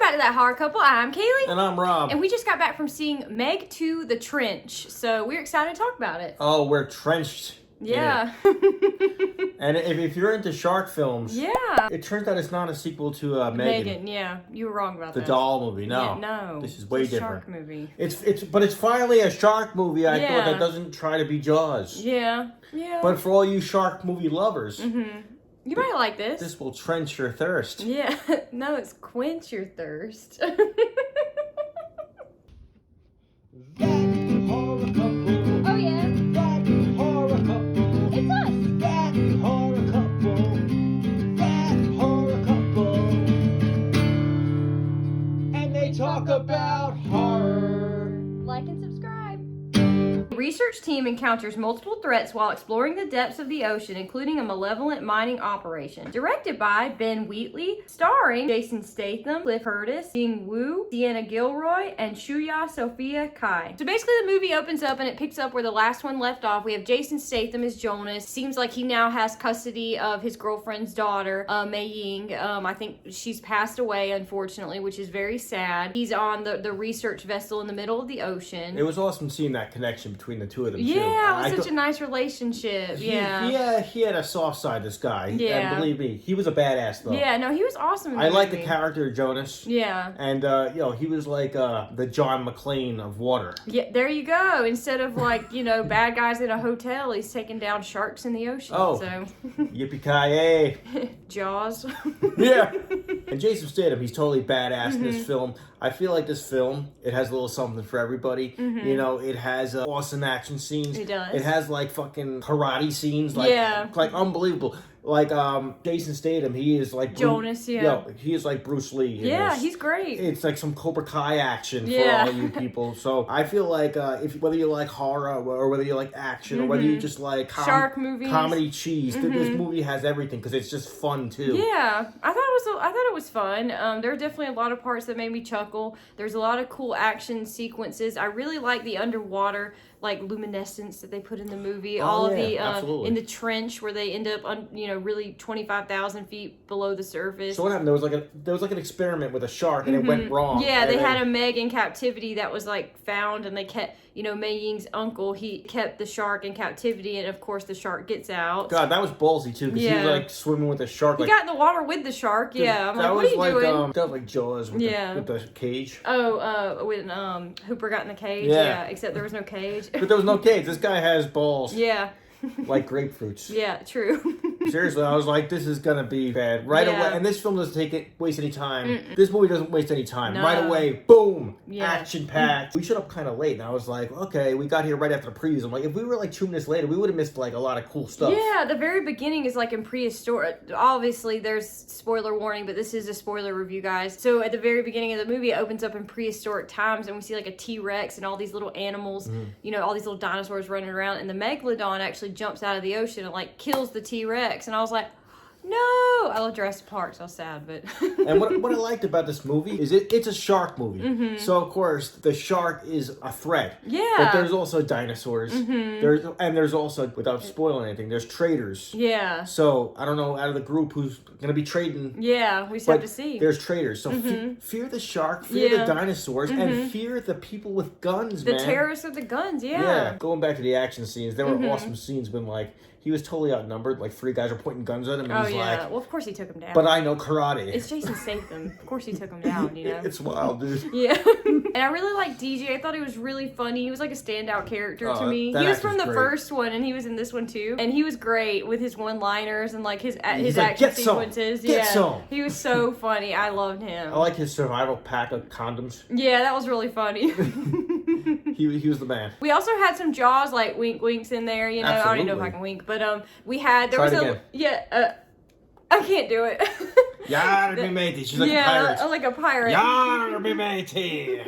back to That Horror Couple. I'm Kaylee. And I'm Rob. And we just got back from seeing Meg 2 The Trench. So we're excited to talk about it. Oh, we're trenched. Yeah. And if you're into shark films, Yeah. it turns out it's not a sequel to Megan. Yeah. You were wrong about The that. doll movie. No. Yeah, no. This is way it's a different. Shark movie. But it's finally a shark movie. I Yeah. thought that doesn't try to be Jaws. Yeah. But for all you shark movie lovers, you might like this. this will trench your thirst. Yeah. No, it's quench your thirst. That horror couple. Oh, yeah. That horror couple. It's us. That horror couple. That horror couple. And they talk about horror. Like and subscribe. The research team encounters multiple threats while exploring the depths of the ocean, including a malevolent mining operation. Directed by Ben Wheatley, starring Jason Statham, Cliff Curtis, Jing Wu, Sienna Gilroy, and Shuya Sophia Kai. So basically the movie opens up and it picks up where the last one left off. We have Jason Statham as Jonas. Seems like he now has custody of his girlfriend's daughter, Mei Ying. I think she's passed away, unfortunately, which is very sad. He's on the research vessel in the middle of the ocean. It was awesome seeing that connection between the two of them, too. Yeah, it was such a nice relationship. He had a soft side, this guy. Yeah. And believe me, he was a badass, though. Yeah, no, he was awesome in the I like the movie. character of Jonas. Yeah. And, he was like the John McClane of water. Yeah, there you go. Instead of like, bad guys in a hotel, he's taking down sharks in the ocean. Oh. So, Yippee-ki-yay. Jaws. Yeah. And Jason Statham, he's totally badass in this film. I feel like this film, it has a little something for everybody. It has awesome action scenes. It does. It has like fucking karate scenes. Like, Yeah. like unbelievable. Like Jason Statham, he is like Jonas, yeah. he is like Bruce Lee. in Yeah, this. he's great. It's like some Cobra Kai action Yeah. for all you people. So I feel like whether you like horror or whether you like action or whether you just like Shark movies. comedy cheese, this movie has everything because it's just fun too. Yeah, I thought it was fun. There are definitely a lot of parts that made me chuckle. There's a lot of cool action sequences. I really like the underwater luminescence that they put in the movie. All of the absolutely. in the trench where they end up really 25,000 feet below the surface. So what happened? There was like an experiment with a shark and it went wrong. Yeah, and they then- had a Meg in captivity that was found, and they kept Mei Ying's uncle. He kept the shark in captivity, and of course the shark gets out. God, that was ballsy too because he was Yeah. like swimming with a shark. He got in the water with the shark. Yeah, I'm that like, was what are you like doing? that was like Jaws with, Yeah. with the cage. Oh, when Hooper got in the cage. Yeah. Except there was no cage. But there was no cage. This guy has balls Yeah. like grapefruits. Yeah, true. Seriously, I was like, this is gonna be bad right Yeah. away. And this film doesn't waste any time. This movie doesn't waste any time. No. Right away, boom, Yeah. action packed. We showed up kind of late, and I was like, okay, we got here right after the previews. I'm like, if we were like 2 minutes later, we would have missed like a lot of cool stuff. Yeah, the very beginning is in prehistoric. Obviously, there's spoiler warning, but this is a spoiler review, guys. So at the very beginning of the movie, it opens up in prehistoric times, and we see a T-Rex and all these little animals, all these little dinosaurs running around, and the megalodon actually jumps out of the ocean and kills the T-Rex, and I was like, no! I love Jurassic Park, so I was sad, but... And what I liked about this movie is it's a shark movie. So of course the shark is a threat. Yeah. But there's also dinosaurs. There's also, without spoiling anything, there's traders. Yeah. So I don't know out of the group who's gonna be trading. Yeah, we just But have to see. there's traders. So fear the shark, fear Yeah. the dinosaurs, and fear the people with guns, The man. terrorists with the guns, Yeah. Going back to the action scenes, there were awesome scenes when he was totally outnumbered. 3 guys are pointing guns at him, and Oh, he's yeah. Well, of course he took him down. but I know karate. It's Jason Statham. Of course he took him down, It's wild, dude. Yeah. And I really liked DJ. I thought he was really funny. He was a standout character to me. that He was actor's from the great. first one, and he was in this one too. And he was great with his one-liners and his He's action "Get some. sequences. Get Yeah. some." He was so funny. I loved him. I like his survival pack of condoms. Yeah, that was really funny. He was the man. We also had some Jaws wink winks in there, I don't even know if I Absolutely. can wink, but we had Try it again. I can't do it. Yar be matey. She's like a yeah, pirate. like a pirate. Yar be matey.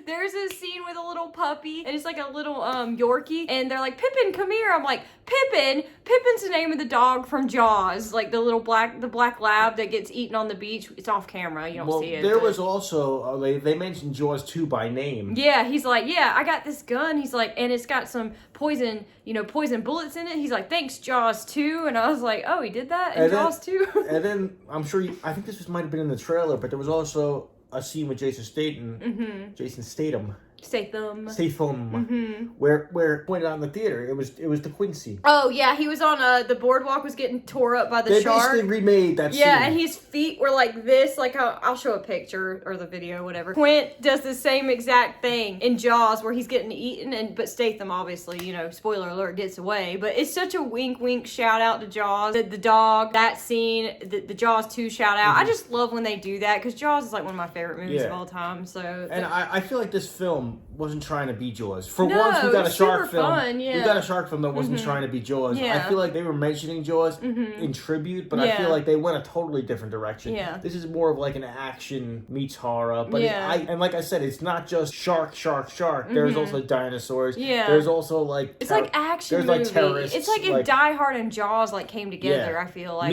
There's a scene with a little puppy, and it's a little Yorkie, and they're like, Pippin, come here. I'm like, Pippin? Pippin's the name of the dog from Jaws, the black lab that gets eaten on the beach. It's off camera, you don't see it. There but- was also they mentioned Jaws 2 by name. Yeah, he's like, yeah, I got this gun. He's like, and it's got some poison bullets in it. He's like, thanks, Jaws 2. And I was like, oh, he did that in Jaws 2? And then I'm sure I think this might have been in the trailer, but there was also a scene with Jason Statham. Jason Statham. Statham. Where pointed out in the theater, it was the Quinn scene. Oh yeah, he was on the boardwalk was getting tore up by the shark. They basically remade that scene. Yeah, and his feet were like this. Like I'll show a picture or the video, whatever. Quint does the same exact thing in Jaws where he's getting eaten, but Statham obviously, spoiler alert, gets away. But it's such a wink shout out to Jaws. The dog, that scene, the Jaws 2 shout out. I just love when they do that because Jaws is like one of my favorite movies of all time. So and I feel like this film wasn't trying to be Jaws. For No, once, we got a it's shark super film. fun, yeah. We got a shark film that wasn't trying to be Jaws. Yeah. I feel like they were mentioning Jaws in tribute, but I feel like they went a totally different direction. Yeah. This is more of like an action meets horror. But Yeah. and like I said, it's not just shark. There's also dinosaurs. Yeah. There's also like it's like action there's movie. like terrorists. It's like if Die Hard and Jaws like came together. I feel like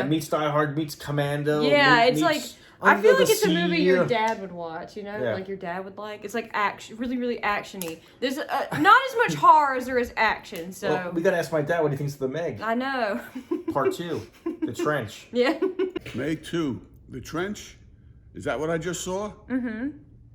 meets Die Hard, meets Commando. Yeah, it's meets like I feel like it's a Sea. movie your dad would watch, like your dad would like. It's like action, really actiony. There's not as much horror as there is action. So well, we gotta ask my dad what he thinks of the Meg. I know. Part 2, The Trench. Yeah. Meg 2, The Trench. Is that what I just saw?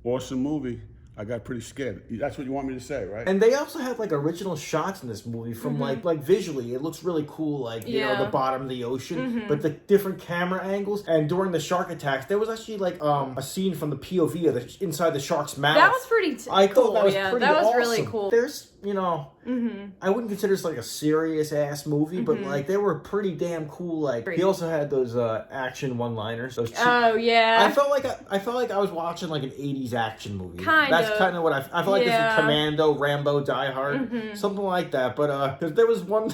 Awesome movie. I got pretty scared. That's what you want me to say, right? And they also have like original shots in this movie from like visually, it looks really cool. Like you know the bottom of the ocean, but the different camera angles. And during the shark attacks, there was actually like a scene from the POV of the inside the shark's mouth. That was pretty I cool. thought that was pretty that was awesome. really cool. There's I wouldn't consider this like a serious ass movie, but like they were pretty damn cool. Like he also had those action one-liners. Those Oh yeah. I felt like I was watching like an 80s action movie. That's kind of what I felt like. This was Commando, Rambo, Die Hard, something like that. But because there was one,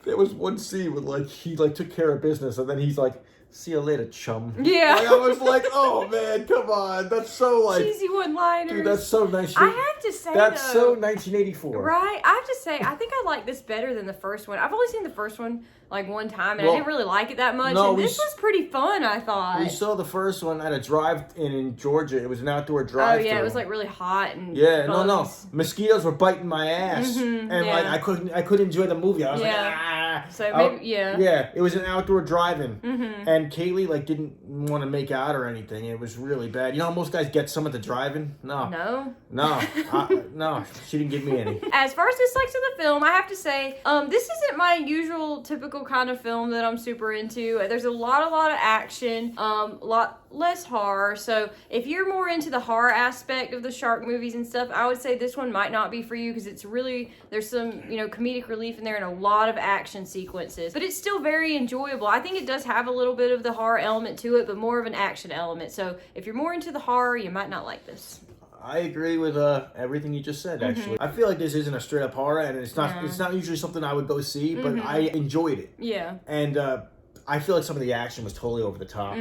there was one scene where like he like took care of business, and then he's like, "See you later, chum." Yeah. Like, I was like, "Oh man, come on, that's so like cheesy one-liners. dude, that's so nice." I have to say that's though, so 1984. Right? I have to say, I think I like this better than the first one. I've only seen the first one like one time, and I didn't really like it that much. No, and this was pretty fun, I thought. We saw the first one at a drive-in in Georgia. It was an outdoor drive-thru. Oh yeah, it was like really hot and no. Mosquitoes were biting my ass, and like I couldn't enjoy the movie. I was like, ah. So maybe Yeah, it was an outdoor drive-in, and Kaylee like didn't want to make out or anything. It was really bad. You know how most guys get some at the drive-in? No, she didn't give me any. As far as dislikes of the film, I have to say, this isn't my usual typical kind of film that I'm super into. There's a lot of action, a lot less horror. So if you're more into the horror aspect of the shark movies and stuff, I would say this one might not be for you because it's really, there's some, comedic relief in there and a lot of action sequences. But it's still very enjoyable. I think it does have a little bit of the horror element to it, but more of an action element. So if you're more into the horror, you might not like this. I agree with everything you just said. Actually, I feel like this isn't a straight up horror, and it's not. It's not usually something I would go see, but I enjoyed it. Yeah. And I feel like some of the action was totally over the top.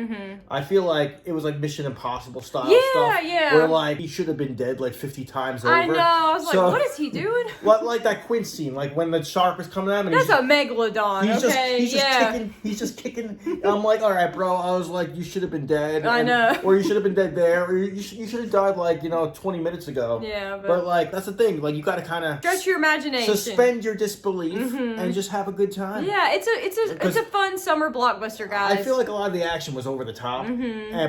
I feel like it was like Mission Impossible style stuff. Yeah. Where like he should have been dead like 50 times over. I know. I was like, what is he doing? Like that Quinn scene, like when the shark was coming at him. And That's a megalodon. He's just kicking. I'm like, all right, bro. I was like, you should have been dead. I know. Or you should have been dead there. Or you should have died like 20 minutes ago. Yeah, but like that's the thing. Like you got to kind of stretch your imagination, suspend your disbelief, and just have a good time. Yeah, it's a fun summer blockbuster, guys. I feel like a lot of the action was over the top,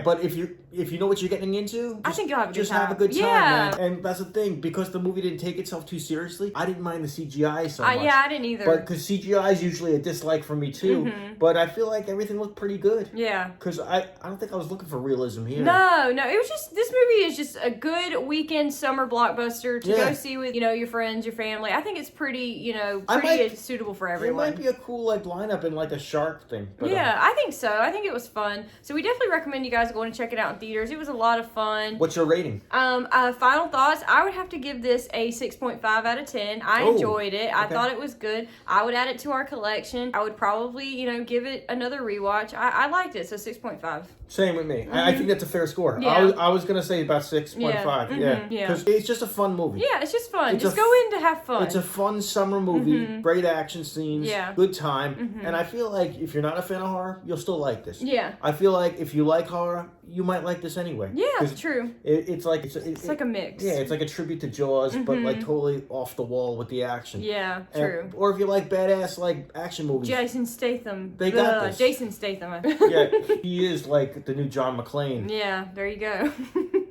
but if you know what you're getting into, I think you'll have a good time. Have a good time, man. And that's the thing, because the movie didn't take itself too seriously. I didn't mind the CGI so much. Yeah, I didn't either. But because CGI is usually a dislike for me too. But I feel like everything looked pretty good. Yeah. Because I don't think I was looking for realism here. No, it was just, this movie is just a good weekend summer blockbuster to go see with your friends, your family. I think it's pretty suitable for everyone. It might be a cool like lineup in like a shark thing. But, yeah, I think so. I think it was fun. So we definitely recommend you guys go and check it out in theaters. It was a lot of fun. What's your rating? Final thoughts. I would have to give this a 6.5 out of 10. I enjoyed it. I thought it was good. I would add it to our collection. I would probably, give it another rewatch. I liked it, so 6.5. Same with me. I think that's a fair score. Yeah. I was gonna say about 6.5. Yeah. Because it's just a fun movie. Yeah, it's just fun. Just go in to have fun. It's a fun summer movie. Great action scenes. Yeah. Good time. And I feel like if you're not not a fan of horror, you'll still like this. Yeah. I feel like if you like horror, you might like this anyway. Yeah, 'Cause it's true. It's like Like a mix. Yeah, it's like a tribute to Jaws, but like totally off the wall with the action. Yeah, true. Or if you like badass like action movies, Jason Statham. They got this. Jason Statham. yeah, he is like the new John McClane. Yeah, there you go.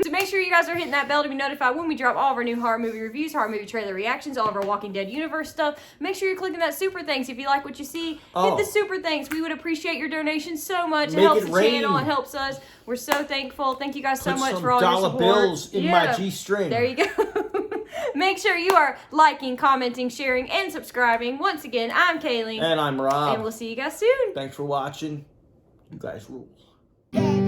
So make sure you guys are hitting that bell to be notified when we drop all of our new horror movie reviews, horror movie trailer reactions, all of our Walking Dead universe stuff. Make sure you're clicking that super thanks if you like what you see. Hit the super thanks. We would appreciate your donations so much. It helps the channel. It helps us. We're so thankful. Thank you guys so much for all your support. $dollar bills in my G-string. There you go. Make sure you are liking, commenting, sharing, and subscribing. Once again, I'm Kaylee. And I'm Rob. And we'll see you guys soon. Thanks for watching. You guys rule. Yeah.